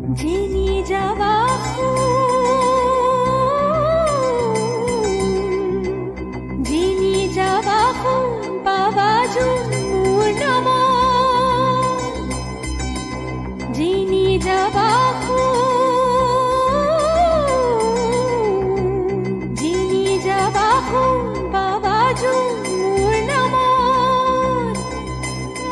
যিনি যাবা যিনি যাবা পাবা মোৰ নাম যিনি যাবা যিনি যাবা পাবা মোৰ নাম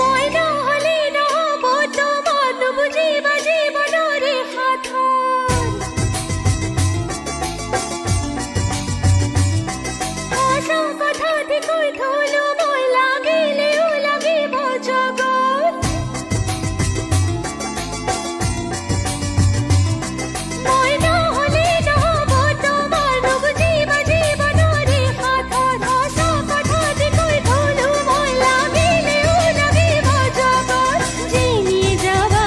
মই নহ'লে নহ'ব তোমাৰ নুবুজিবা জীৱনৰে সাধন সঁচা কথাতে কৈ থলো মই লাগিলেও লাগিব জগত মই নহ'লে নহ'ব তোমাৰ নুবুজিবা জীৱনৰে সাধন সঁচা কথাতে কৈ থলো মই লাগিলেও লাগিব জগত যিনি যাবা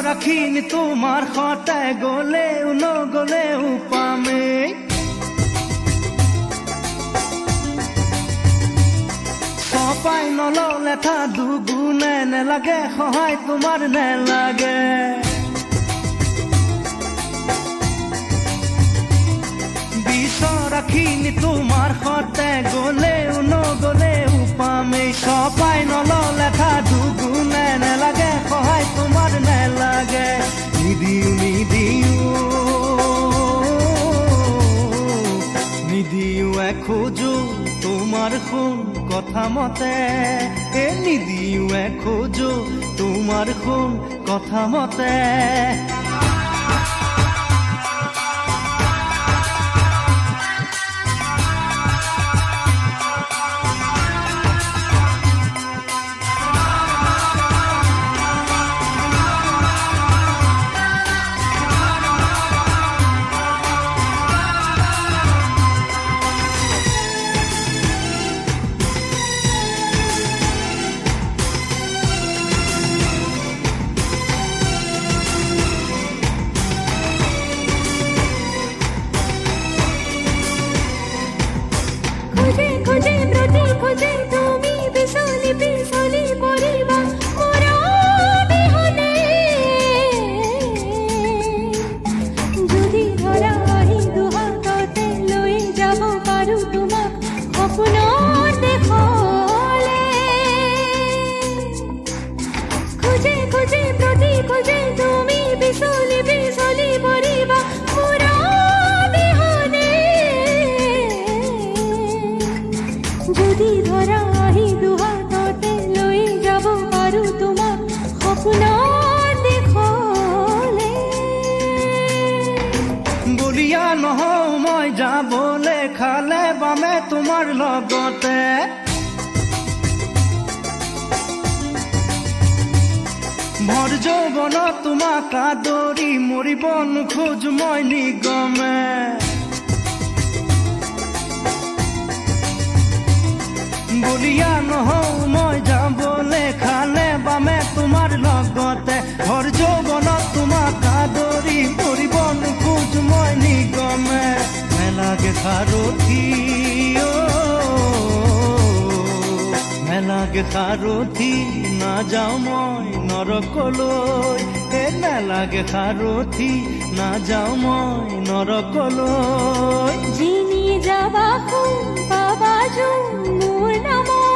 ৰাখিনি তোমাৰ সতে গলেও নগলেও পামেই চপাই নললে থা দুগুণে নেলাগে সহায় তোমাৰ নেলাগে বিচৰাখিনি তোমাৰ সতে গলেও নগলেও পামেই চপাই নললে থা দুগুণে নেলাগে সহায় তোমাৰ নেলাগে নিদিও নিদিও এখোজো তোমাৰ শুন কথা মতে নিদিও এখোজো তোমাৰ শুন কথা মতে খোঁজে তুমি বিচলি বিচলি পৰিবা মোৰ বিহনে যদি ধৰা আহি দুহাততে লৈ যাব পাৰো তোমাক সপোনৰ দেশলে খোঁজে প্ৰতি খোঁজে তুমি বিচলি বিচলি পৰিবা মোৰ যদি ধৰা আহি দুহাততে লৈ যাব পাৰো তোমাক সপোনৰ দেশলে বলিয়া নহও মই যাবলে খালে বামে তোমাৰ লগতে ভৰ যৌৱনত তোমাক আদৰি মৰিব নোখোজো মই নিগমে বলিয়া নহও মই যাবলে খালে বামে তোমাৰ লগতে ভৰ যৌৱনত তোমাক আদৰি মৰিব নোখোজো মই নিগমে নেলাগে সাৰথি নেলাগে সাৰথি নাযাওঁ মই নৰকলৈ নেলাগে সাৰথি নাযাওঁ মই নৰকলৈ যিনি যাবা সোণ পাবা জোন মোৰ নামত